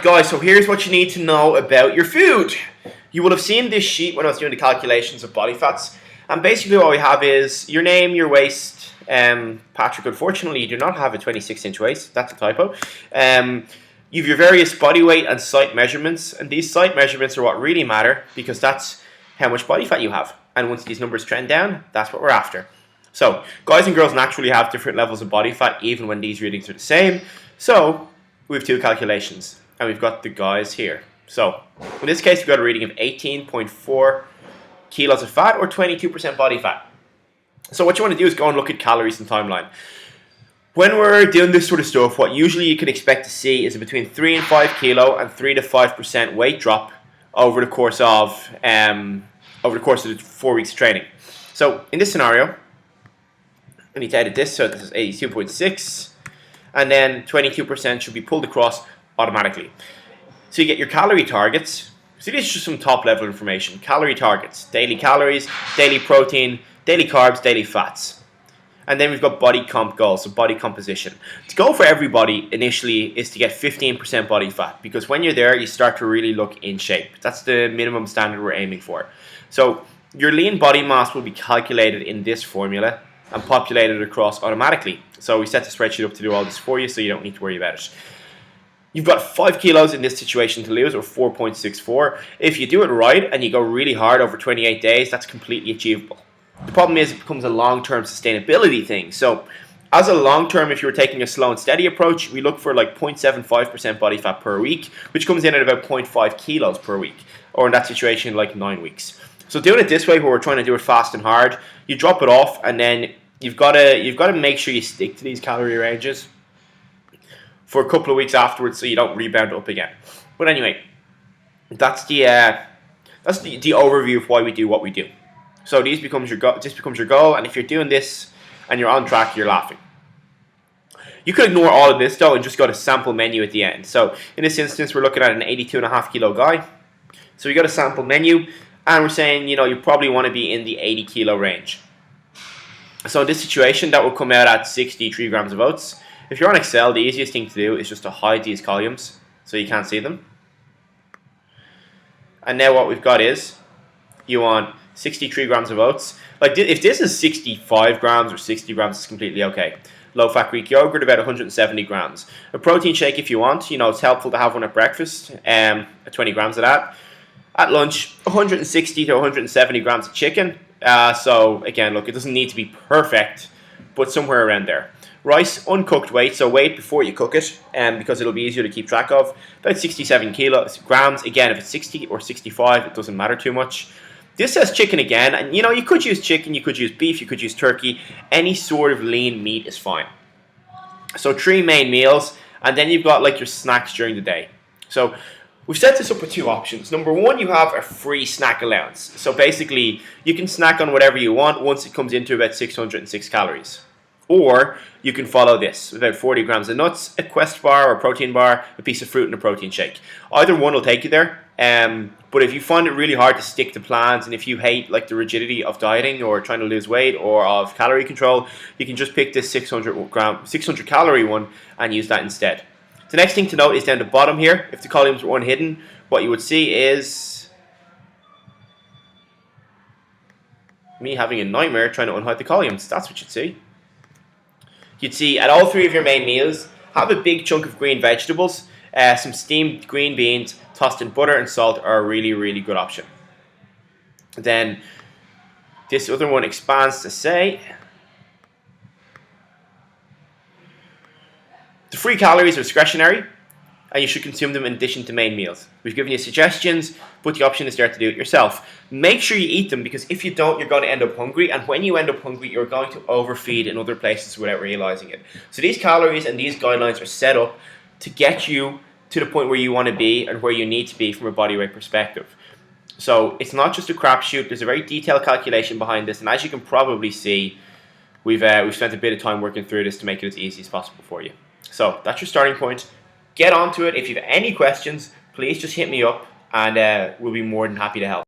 Alright guys, so here's what you need to know about your food. You will have seen this sheet when I was doing the calculations of body fats. And basically what we have is your name, your waist. Patrick, unfortunately you do not have a 26-inch waist. That's a typo. You have your various body weight and site measurements. And these site measurements are what really matter because that's how much body fat you have. And once these numbers trend down, that's what we're after. So guys and girls naturally have different levels of body fat even when these readings are the same. So we have two calculations. And we've got the guys here. So in this case, we've got a reading of 18.4 kilos of fat or 22% body fat. So what you want to do is go and look at calories and timeline. When we're doing this sort of stuff, what usually you can expect to see is between 3 and 5 kilo and 3 to 5% weight drop over the course of the 4 weeks of training. So in this scenario, I need to edit this, so this is 82.6, and then 22% should be pulled across automatically. So you get your calorie targets. So these are just some top level information. Calorie targets, daily calories, daily protein, daily carbs, daily fats. And then we've got body comp goals, so body composition. The goal for everybody initially is to get 15% body fat because when you're there, you start to really look in shape. That's the minimum standard we're aiming for. So your lean body mass will be calculated in this formula and populated across automatically. So we set the spreadsheet up to do all this for you so you don't need to worry about it. You've got 5 kilos in this situation to lose, or 4.64. If you do it right and you go really hard over 28 days, that's completely achievable. The problem is it becomes a long-term sustainability thing. So as a long-term, if you're taking a slow and steady approach, we look for like 0.75% body fat per week, which comes in at about 0.5 kilos per week, or in that situation, like 9 weeks. So doing it this way, where we're trying to do it fast and hard, you drop it off, and then you've got to make sure you stick to these calorie ranges for a couple of weeks afterwards, so you don't rebound up again. But anyway, that's the overview of why we do what we do. So this becomes your goal, and if you're doing this and you're on track, you're laughing. You could ignore all of this though and just go to sample menu at the end. So in this instance, we're looking at an 82.5 kilo guy. So we got a sample menu, and we're saying you probably want to be in the 80 kilo range. So in this situation, that will come out at 63 grams of oats. If you're on Excel, the easiest thing to do is just to hide these columns so you can't see them. And now what we've got is you want 63 grams of oats. Like if this is 65 grams or 60 grams, it's completely okay. Low-fat Greek yogurt, about 170 grams. A protein shake if you want. It's helpful to have one at breakfast, 20 grams of that. At lunch, 160 to 170 grams of chicken. So again, look, it doesn't need to be perfect, but somewhere around there. Rice, uncooked weight, so weight before you cook it, because it'll be easier to keep track of. About 67 grams. Again, if it's 60 or 65, it doesn't matter too much. This says chicken again, and you could use chicken, you could use beef, you could use turkey. Any sort of lean meat is fine. So 3 main meals, and then you've got like your snacks during the day. So we've set this up with 2 options. Number 1, you have a free snack allowance. So basically, you can snack on whatever you want once it comes into about 606 calories. Or you can follow this, about 40 grams of nuts, a Quest bar or protein bar, a piece of fruit and a protein shake. Either one will take you there. But if you find it really hard to stick to plans, and if you hate like the rigidity of dieting or trying to lose weight or of calorie control, you can just pick this 600 calorie one and use that instead. The next thing to note is down the bottom here. If the columns were unhidden, what you would see is me having a nightmare trying to unhide the columns. That's what you'd see. You'd see at all 3 of your main meals, have a big chunk of green vegetables. Some steamed green beans tossed in butter and salt are a really, really good option. Then this other one expands to say the free calories are discretionary, and you should consume them in addition to main meals. We've given you suggestions, but the option is there to do it yourself. Make sure you eat them, because if you don't, you're going to end up hungry, and when you end up hungry, you're going to overfeed in other places without realizing it. So these calories and these guidelines are set up to get you to the point where you want to be and where you need to be from a body weight perspective. So it's not just a crapshoot. There's a very detailed calculation behind this, and as you can probably see, we've spent a bit of time working through this to make it as easy as possible for you. So that's your starting point. Get onto it. If you have any questions, please just hit me up, and we'll be more than happy to help.